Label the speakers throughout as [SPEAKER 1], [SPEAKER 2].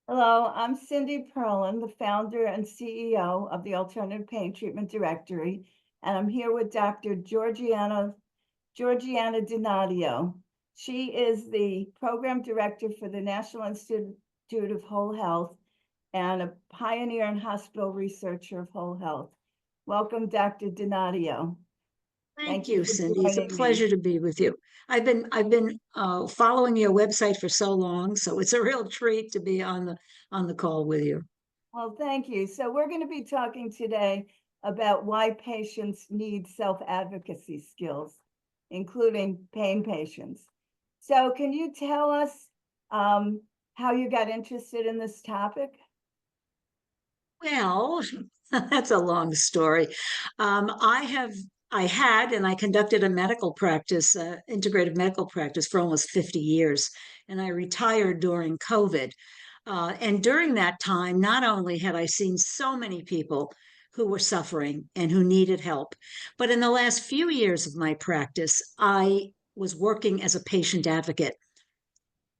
[SPEAKER 1] Hello, I'm Cindy Perlin, the founder and CEO of the Alternative Pain Treatment Directory, and I'm here with Dr. Georgianna Dinadio. She is the program director for the National Institute of Whole Health and a pioneer and hospital researcher of whole health. Welcome, Dr. Dinadio.
[SPEAKER 2] Thank
[SPEAKER 1] Thank you
[SPEAKER 2] you,
[SPEAKER 1] for
[SPEAKER 2] Cindy. It's a
[SPEAKER 1] joining me.
[SPEAKER 2] pleasure to be with you. I've been following your website for so long, so it's a real treat to be on the call with you.
[SPEAKER 1] Well, thank you. So we're going to be talking today about why patients need self-advocacy skills, including pain patients. So can you tell us how you got interested in this topic?
[SPEAKER 2] Well, that's a long story. I had and I conducted a medical practice, integrative medical practice for almost 50 years, and I retired during COVID. And during that time, not only had I seen so many people who were suffering and who needed help, but in the last few years of my practice, I was working as a patient advocate,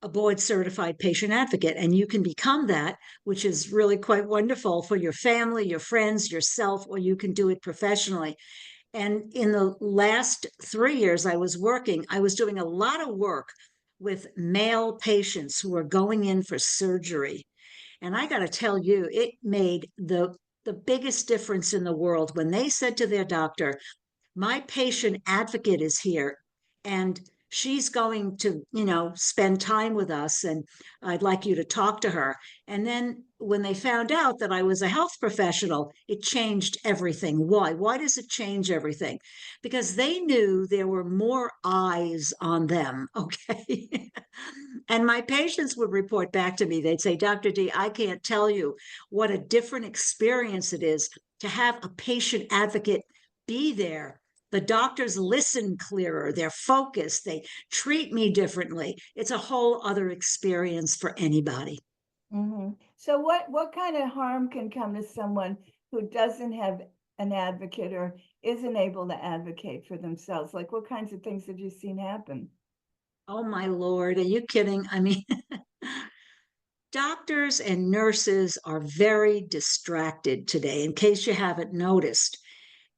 [SPEAKER 2] a board certified patient advocate, and you can become that, which is really quite wonderful for your family, your friends, yourself, or you can do it professionally. And in the last 3 years I was doing a lot of work with male patients who were going in for surgery. And I got to tell you, it made the biggest difference in the world when they said to their doctor, my patient advocate is here and she's going to, spend time with us and I'd like you to talk to her. And then when they found out that I was a health professional, it changed everything. Why does it change everything? Because they knew there were more eyes on them. Okay. And my patients would report back to me. They'd say, Dr. D, I can't tell you what a different experience it is to have a patient advocate be there. The doctors listen clearer, they're focused, they treat me differently. It's a whole other experience for anybody.
[SPEAKER 1] So what kind of harm can come to someone who doesn't have an advocate or isn't able to advocate for themselves? Like what kinds of things have you seen happen?
[SPEAKER 2] Oh my Lord, are you kidding? I mean, doctors and nurses are very distracted today, in case you haven't noticed.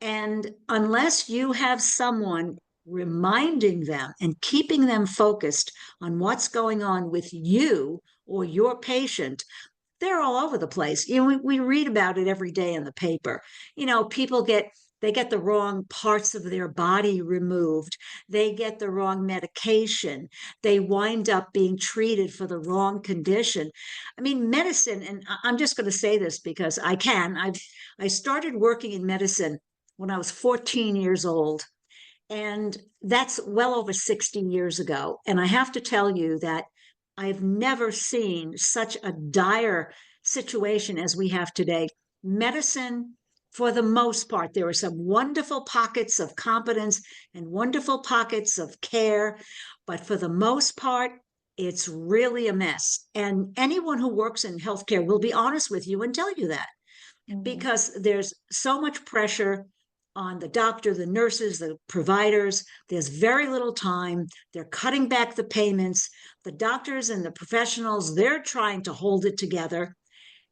[SPEAKER 2] And unless you have someone reminding them and keeping them focused on what's going on with you or your patient, they're all over the place. We read about it every day in the paper. People get the wrong parts of their body removed. They get the wrong medication. They wind up being treated for the wrong condition. I mean, medicine, and I'm just going to say this because I can. I started working in medicine when I was 14 years old. And that's well over 60 years ago. And I have to tell you that I've never seen such a dire situation as we have today. Medicine, for the most part, there are some wonderful pockets of competence and wonderful pockets of care, but for the most part, it's really a mess. And anyone who works in healthcare will be honest with you and tell you that
[SPEAKER 1] Mhm.
[SPEAKER 2] because there's so much pressure on the doctor, the nurses, the providers. There's very little time. They're cutting back the payments. The doctors and the professionals, they're trying to hold it together.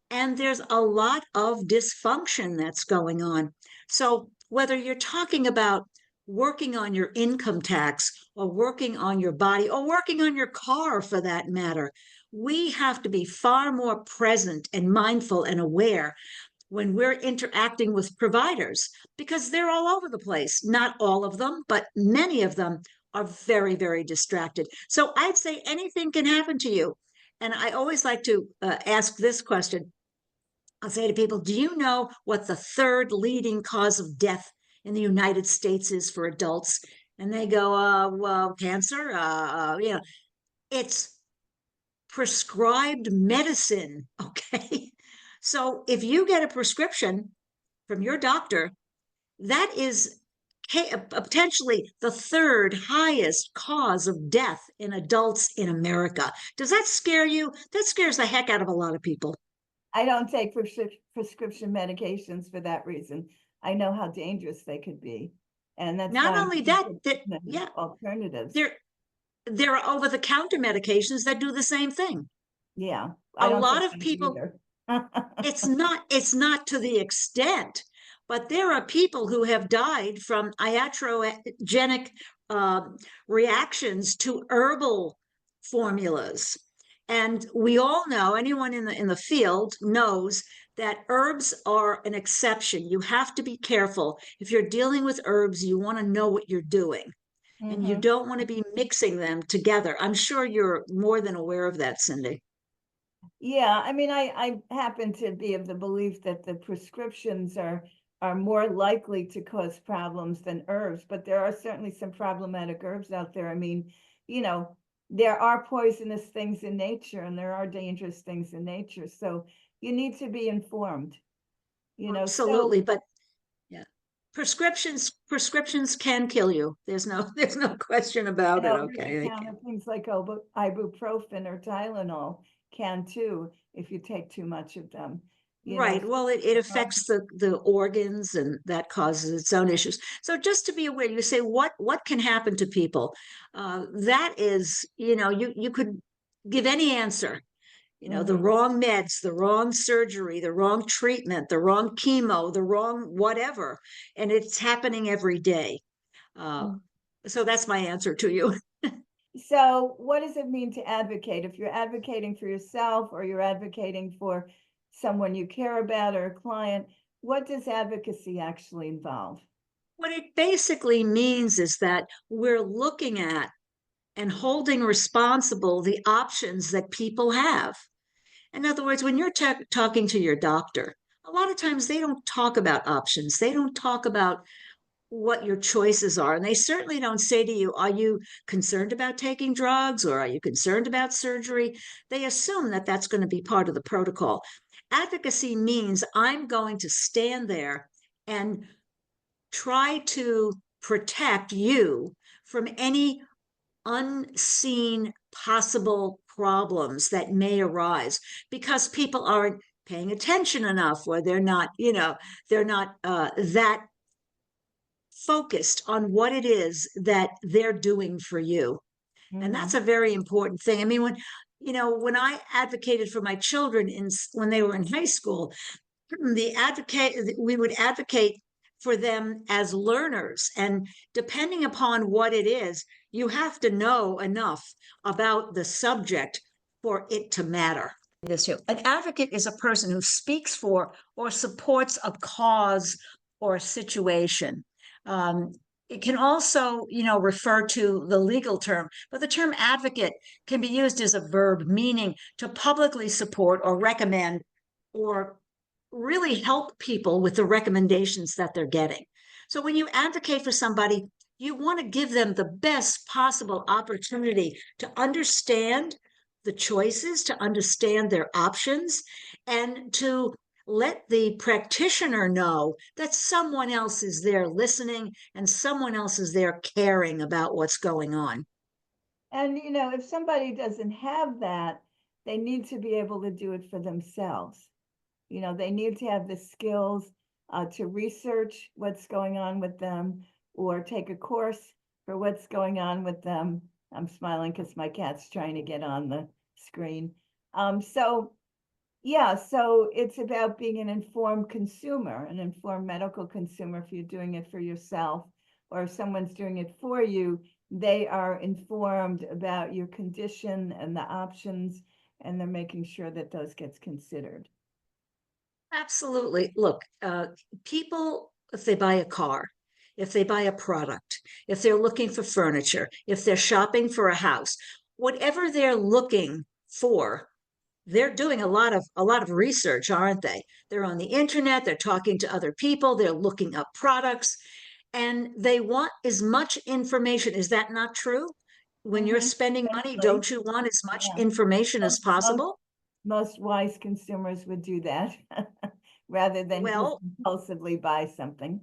[SPEAKER 2] And there's a lot of dysfunction that's going on. So, whether you're talking about working on your income tax or working on your body or working on your car for that matter, we have to be far more present and mindful and aware when we're interacting with providers because they're all over the place. Not all of them, but many of them are very, very distracted. So I'd say anything can happen to you. And I always like to ask this question. I'll say to people, do you know what the third leading cause of death in the United States is for adults? And they go, well, cancer. It's prescribed medicine. Okay. So if you get a prescription from your doctor, that is potentially the third highest cause of death in adults in America. Does that scare you? That scares the heck out of a lot of people.
[SPEAKER 1] I don't take prescription medications for that reason. I know how dangerous they could be. And that's
[SPEAKER 2] Not
[SPEAKER 1] why I'm
[SPEAKER 2] only that,
[SPEAKER 1] interested in
[SPEAKER 2] yeah,
[SPEAKER 1] alternatives.
[SPEAKER 2] there there are over the counter medications that do the same thing.
[SPEAKER 1] Yeah, I
[SPEAKER 2] A
[SPEAKER 1] don't
[SPEAKER 2] lot
[SPEAKER 1] think
[SPEAKER 2] of
[SPEAKER 1] that
[SPEAKER 2] people,
[SPEAKER 1] either.
[SPEAKER 2] it's not to the extent, but there are people who have died from iatrogenic uh, reactions to herbal formulas. And we all know, anyone in the field knows that herbs are an exception. You have to be careful. If you're dealing with herbs, you want to know what you're doing, and you
[SPEAKER 1] Hmm.
[SPEAKER 2] don't want to be mixing them together. I'm sure you're more than aware of that, Cindy.
[SPEAKER 1] Yeah, I mean, I happen to be of the belief that the prescriptions are more likely to cause problems than herbs, but there are certainly some problematic herbs out there. I mean, you know, there are poisonous things in nature and there are dangerous things in nature. So you need to be informed, you know. So,
[SPEAKER 2] Absolutely, but yeah, prescriptions can kill you. There's no there's no question
[SPEAKER 1] you
[SPEAKER 2] about it.
[SPEAKER 1] know, over the
[SPEAKER 2] Okay,
[SPEAKER 1] counter things like ibuprofen or Tylenol can too, if you take too much of them, you know.
[SPEAKER 2] right. Well, it affects the organs, and that causes its own issues. So just to be aware, you say what can happen to people. That is, you could give any answer. The
[SPEAKER 1] Hmm.
[SPEAKER 2] wrong meds, the wrong surgery, the wrong treatment, the wrong chemo, the wrong whatever, and it's happening every day. Uh, so that's my answer to you.
[SPEAKER 1] So, what does it mean to advocate? If you're advocating for yourself or you're advocating for someone you care about or a client, what does advocacy actually involve?
[SPEAKER 2] What it basically means is that we're looking at and holding responsible the options that people have. In other words, when you're talking to your doctor, a lot of times they don't talk about options. They don't talk about what your choices are. And they certainly don't say to you, are you concerned about taking drugs or are you concerned about surgery? They assume that that's going to be part of the protocol. Advocacy means I'm going to stand there and try to protect you from any unseen possible problems that may arise because people aren't paying attention enough, or they're not that focused on what it is that they're doing for you. And that's
[SPEAKER 1] Hmm.
[SPEAKER 2] a very important thing. I mean, when I advocated for my children when they were in high school, we would advocate for them as learners, and depending upon what it is, you have to know enough about the subject for it to matter. This too, an advocate is a person who speaks for or supports a cause or a situation. um, it can also, refer to the legal term, but the term advocate can be used as a verb, meaning to publicly support or recommend or really help people with the recommendations that they're getting. So when you advocate for somebody, you want to give them the best possible opportunity to understand the choices, to understand their options, and to let the practitioner know that someone else is there listening and someone else is there caring about what's going on.
[SPEAKER 1] And, you know, if somebody doesn't have that, they need to be able to do it for themselves. You know, they need to have the skills to research what's going on with them or take a course for what's going on with them. I'm smiling because my cat's trying to get on the screen. So, yeah, so it's about being an informed consumer, an informed medical consumer. If you're doing it for yourself or if someone's doing it for you, they are informed about your condition and the options, and they're making sure that those gets considered.
[SPEAKER 2] Absolutely. Look, people, if they buy a car, if they buy a product, if they're looking for furniture, if they're shopping for a house, whatever they're looking for, they're doing a lot of research, aren't they? They're on the internet, they're talking to other people, they're looking up products, and they want as much information. Is that not true? When you're
[SPEAKER 1] Hmm.
[SPEAKER 2] spending money,
[SPEAKER 1] Mostly,
[SPEAKER 2] don't you want as much
[SPEAKER 1] yeah.
[SPEAKER 2] information as
[SPEAKER 1] Most, most,
[SPEAKER 2] possible?
[SPEAKER 1] most wise consumers would do that rather than just
[SPEAKER 2] Well,
[SPEAKER 1] impulsively buy something.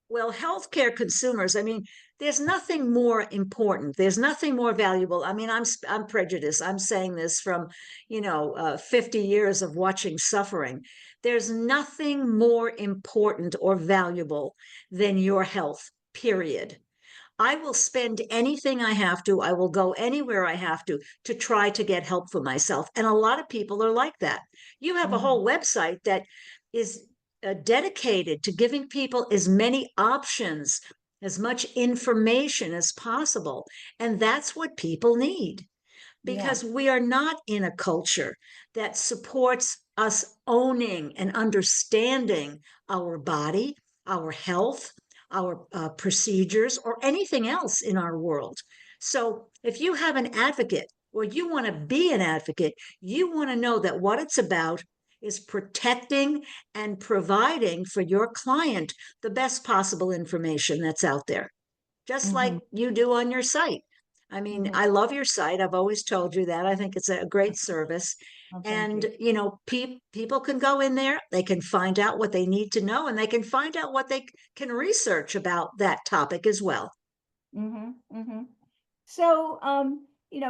[SPEAKER 2] Well, healthcare consumers, I mean, there's nothing more important. There's nothing more valuable. I mean, I'm prejudiced. I'm saying this from, 50 years of watching suffering. There's nothing more important or valuable than your health, period. I will spend anything I have to. I will go anywhere I have to try to get help for myself. And a lot of people are like that. You have a
[SPEAKER 1] Mhm.
[SPEAKER 2] whole website that is dedicated to giving people as many options, as much information as possible. And that's what people need,
[SPEAKER 1] Yeah.
[SPEAKER 2] because we are not in a culture that supports us owning and understanding our body, our health, our procedures, or anything else in our world. So if you have an advocate or you want to be an advocate, you want to know that what it's about is protecting and providing for your client the best possible information that's out there, just
[SPEAKER 1] Hmm.
[SPEAKER 2] like you do on your site. I mean,
[SPEAKER 1] Hmm.
[SPEAKER 2] I love your site. I've always told you that. I think it's a great service.
[SPEAKER 1] Oh, thank
[SPEAKER 2] And,
[SPEAKER 1] you.
[SPEAKER 2] people can go in there, they can find out what they need to know, and they can find out what they can research about that topic as well.
[SPEAKER 1] Hmm. Hmm. So,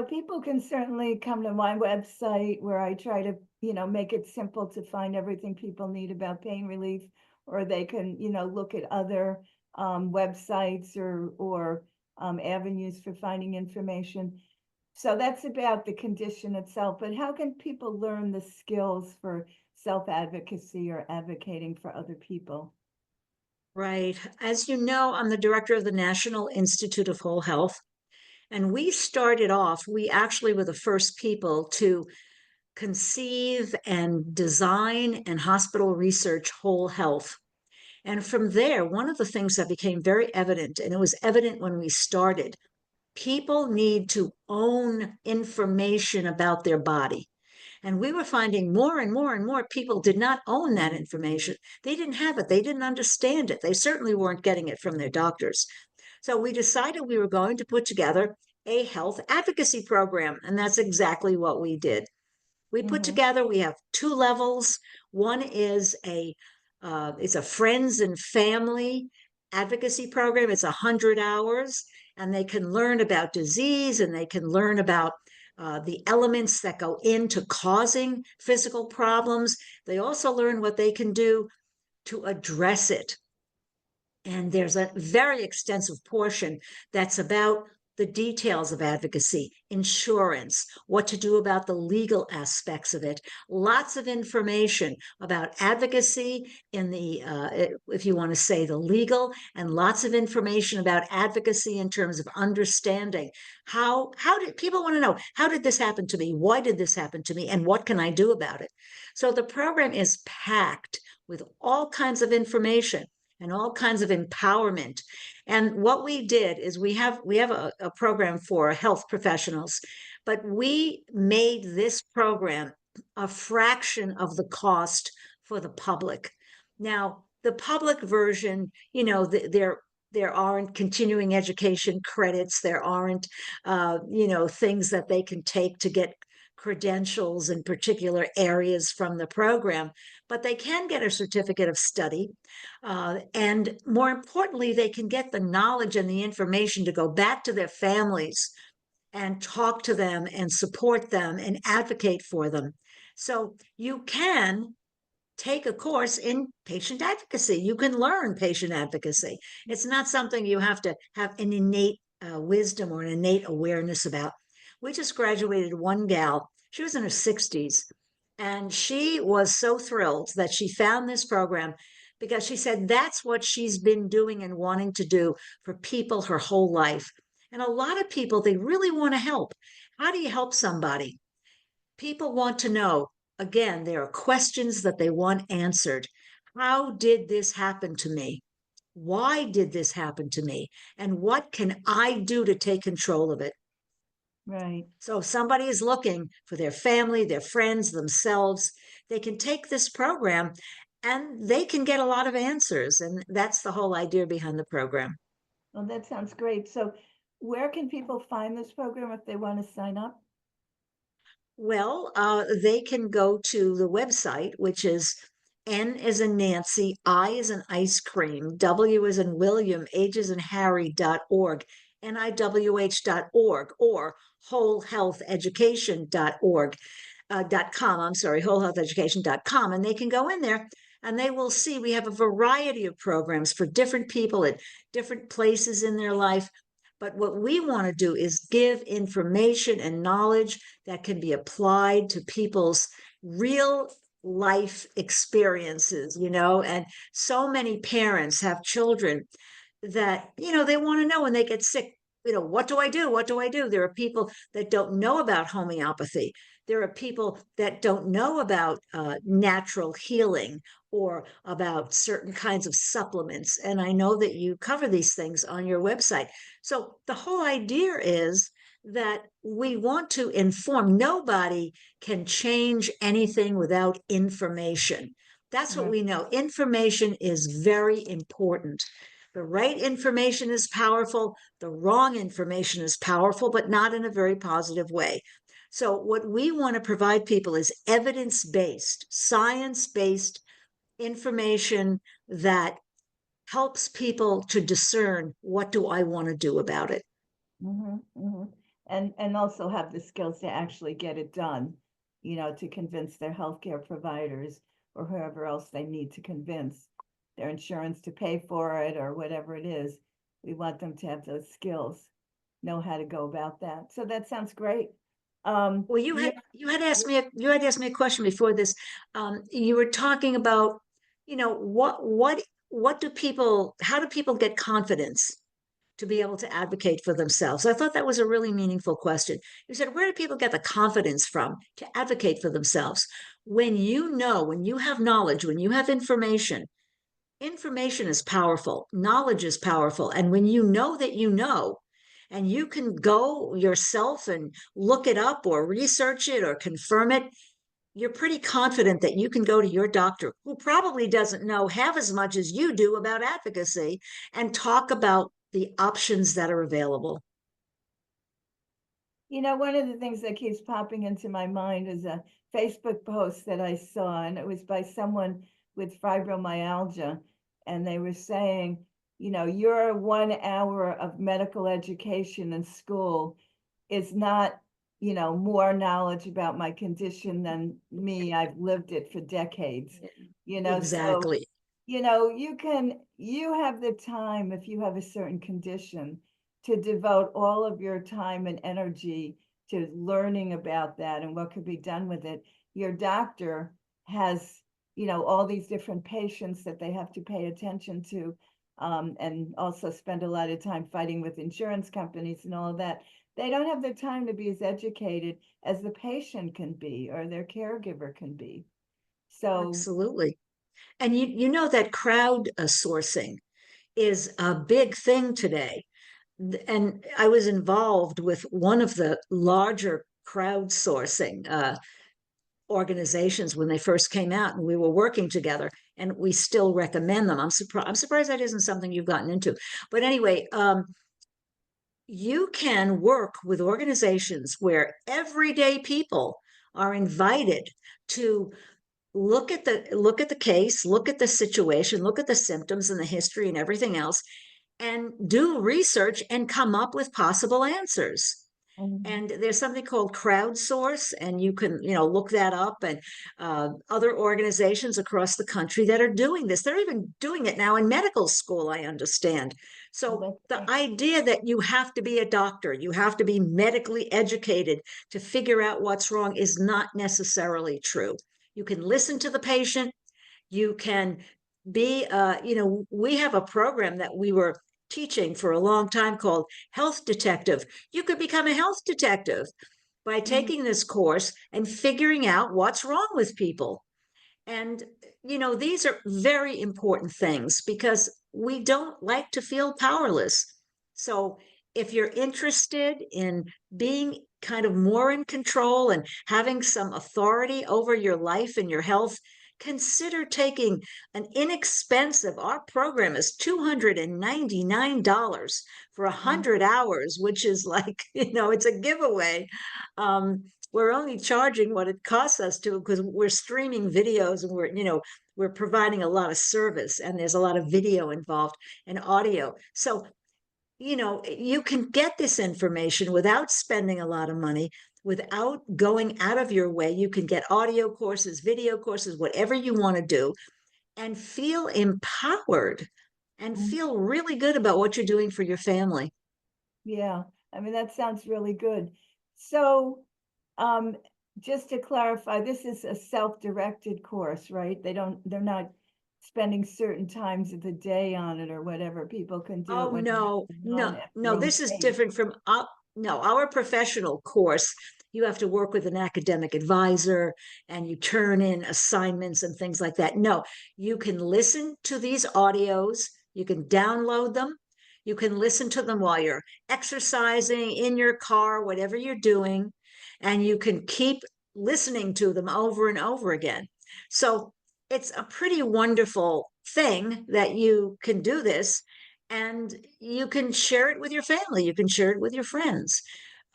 [SPEAKER 1] people can certainly come to my website where I try to, make it simple to find everything people need about pain relief, or they can, look at other websites or avenues for finding information. So that's about the condition itself. But how can people learn the skills for self-advocacy or advocating for other people?
[SPEAKER 2] Right. As you know, I'm the director of the National Institute of Whole Health. And we actually were the first people to conceive and design and hospital research whole health. And from there, one of the things that became very evident, and it was evident when we started, people need to own information about their body. And we were finding more and more and more people did not own that information. They didn't have it. They didn't understand it. They certainly weren't getting it from their doctors. So we decided we were going to put together a health advocacy program. And that's exactly what we did.
[SPEAKER 1] Hmm.
[SPEAKER 2] We have two levels. One is it's a friends and family advocacy program. It's 100 hours, and they can learn about disease, and they can learn about the elements that go into causing physical problems. They also learn what they can do to address it. And there's a very extensive portion that's about the details of advocacy, insurance, what to do about the legal aspects of it, lots of information about advocacy in if you want to say the legal, and lots of information about advocacy in terms of understanding how did people want to know, how did this happen to me? Why did this happen to me? And what can I do about it? So the program is packed with all kinds of information and all kinds of empowerment. And what we did is we have a program for health professionals, but we made this program a fraction of the cost for the public. Now, the public version, there aren't continuing education credits, there aren't things that they can take to get credentials in particular areas from the program, but they can get a certificate of study. And more importantly, they can get the knowledge and the information to go back to their families and talk to them and support them and advocate for them. So you can take a course in patient advocacy. You can learn patient advocacy. It's not something you have to have an innate wisdom or an innate awareness about. We just graduated one gal. She was in her 60s, and she was so thrilled that she found this program because she said that's what she's been doing and wanting to do for people her whole life. And a lot of people, they really want to help. How do you help somebody? People want to know. Again, there are questions that they want answered. How did this happen to me? Why did this happen to me? And what can I do to take control of it?
[SPEAKER 1] Right.
[SPEAKER 2] So, if somebody is looking for their family, their friends, themselves, they can take this program and they can get a lot of answers. And that's the whole idea behind the program.
[SPEAKER 1] Well, that sounds great. So where can people find this program if they want to sign up?
[SPEAKER 2] Well, they can go to the website, which is N as in Nancy, I as in ice cream, W as in William, H as in Harry.org, NIWH.org, or wholehealtheducation.org, .com, I'm sorry, wholehealtheducation.com. And they can go in there and they will see we have a variety of programs for different people at different places in their life. But what we want to do is give information and knowledge that can be applied to people's real life experiences, and so many parents have children that, they want to know when they get sick, what do I do? What do I do? There are people that don't know about homeopathy. There are people that don't know about natural healing or about certain kinds of supplements. And I know that you cover these things on your website. So the whole idea is that we want to inform. Nobody can change anything without information. That's what we know. Information is very important. The right information is powerful. The wrong information is powerful, but not in a very positive way. So, what we want to provide people is evidence based, science based information that helps people to discern, what do I want to do about it.
[SPEAKER 1] And also have the skills to actually get it done, to convince their healthcare providers or whoever else they need to convince their insurance to pay for it or whatever it is. We want them to have those skills, know how to go about that. So that sounds great.
[SPEAKER 2] Well, you had asked me a question before this. You were talking about, what do people how do people get confidence to be able to advocate for themselves? I thought that was a really meaningful question. You said, where do people get the confidence from to advocate for themselves? When when you have knowledge, when you have information is powerful, knowledge is powerful. And when you know that and you can go yourself and look it up or research it or confirm it, you're pretty confident that you can go to your doctor, who probably doesn't know half as much as you do about advocacy, and talk about the options that are available.
[SPEAKER 1] One of the things that keeps popping into my mind is a Facebook post that I saw, and it was by someone with fibromyalgia. And they were saying, your 1 hour of medical education in school is not, more knowledge about my condition than me. I've lived it for decades, so,
[SPEAKER 2] Exactly.
[SPEAKER 1] you have the time if you have a certain condition to devote all of your time and energy to learning about that and what could be done with it. Your doctor has, all these different patients that they have to pay attention to, and also spend a lot of time fighting with insurance companies and all of that. They don't have the time to be as educated as the patient can be or their caregiver can be. So,
[SPEAKER 2] Absolutely. And you know that crowd sourcing is a big thing today. And I was involved with one of the larger crowdsourcing organizations when they first came out, and we were working together, and we still recommend them. I'm surprised that isn't something you've gotten into. But anyway, you can work with organizations where everyday people are invited to look at the case, look at the situation, look at the symptoms and the history and everything else, and do research and come up with possible answers. And there's something called crowdsource, and you can look that up. And other organizations across the country that are doing this, they're even doing it now in medical school, I understand. So the idea that you have to be a doctor, you have to be medically educated to figure out what's wrong, is not necessarily true. You can listen to the patient. You can be we have a program that we were teaching for a long time called Health Detective. You could become a health detective by taking this course and figuring out what's wrong with people. And these are very important things because we don't like to feel powerless. So if you're interested in being kind of more in control and having some authority over your life and your health, consider taking an inexpensive, our program is $299 for 100 hours, which is like, it's a giveaway. We're only charging what it costs us to, because we're streaming videos, and we're providing a lot of service, and there's a lot of video involved and audio. So you can get this information without spending a lot of money, without going out of your way. You can get audio courses, video courses, whatever you want to do, and feel empowered and feel really good about what you're doing for your family.
[SPEAKER 1] Yeah, I mean, that sounds really good. So, um, just to clarify, this is a self-directed course, right? They're not spending certain times of the day on it or whatever. People can do it
[SPEAKER 2] Oh,
[SPEAKER 1] whenever
[SPEAKER 2] no,
[SPEAKER 1] they want
[SPEAKER 2] no,
[SPEAKER 1] at their
[SPEAKER 2] no,
[SPEAKER 1] own
[SPEAKER 2] this is
[SPEAKER 1] pace.
[SPEAKER 2] different from no, our professional course. You have to work with an academic advisor and you turn in assignments and things like that. No, you can listen to these audios, you can download them, you can listen to them while you're exercising in your car, whatever you're doing, and you can keep listening to them over and over again. So it's a pretty wonderful thing that you can do this, and you can share it with your family, you can share it with your friends.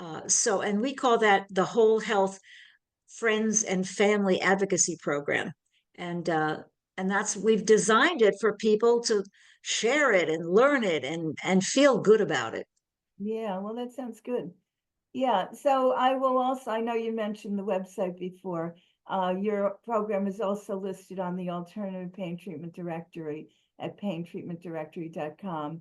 [SPEAKER 2] And we call that the Whole Health Friends and Family Advocacy Program. And that's, we've designed it for people to share it and learn it and feel good about it.
[SPEAKER 1] Yeah, well, that sounds good. Yeah, so I will also, I know you mentioned the website before. Your program is also listed on the Alternative Pain Treatment Directory at paintreatmentdirectory.com.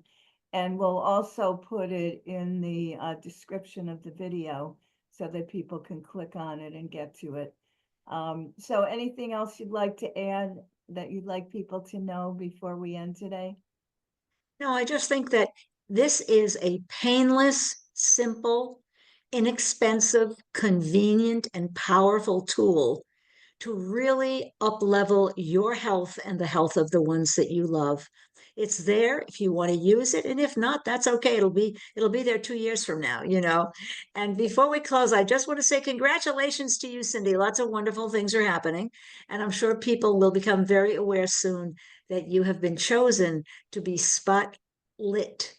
[SPEAKER 1] And we'll also put it in the description of the video so that people can click on it and get to it. So anything else you'd like to add that you'd like people to know before we end today?
[SPEAKER 2] No, I just think that this is a painless, simple, inexpensive, convenient, and powerful tool to really up level your health and the health of the ones that you love. It's there if you want to use it, and if not, that's okay. It'll be there 2 years from now, you know. And before we close, I just want to say congratulations to you, Cindy. Lots of wonderful things are happening, and I'm sure people will become very aware soon that you have been chosen to be spotlit.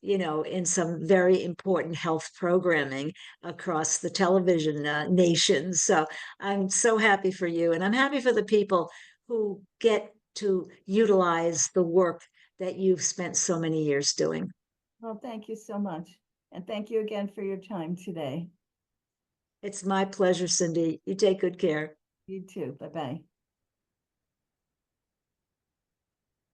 [SPEAKER 2] In some very important health programming across the television nation. So I'm so happy for you, and I'm happy for the people who get to utilize the work that you've spent so many years doing.
[SPEAKER 1] Well, thank you so much. And thank you again for your time today.
[SPEAKER 2] It's my pleasure, Cindy. You take good care.
[SPEAKER 1] You too. Bye-bye.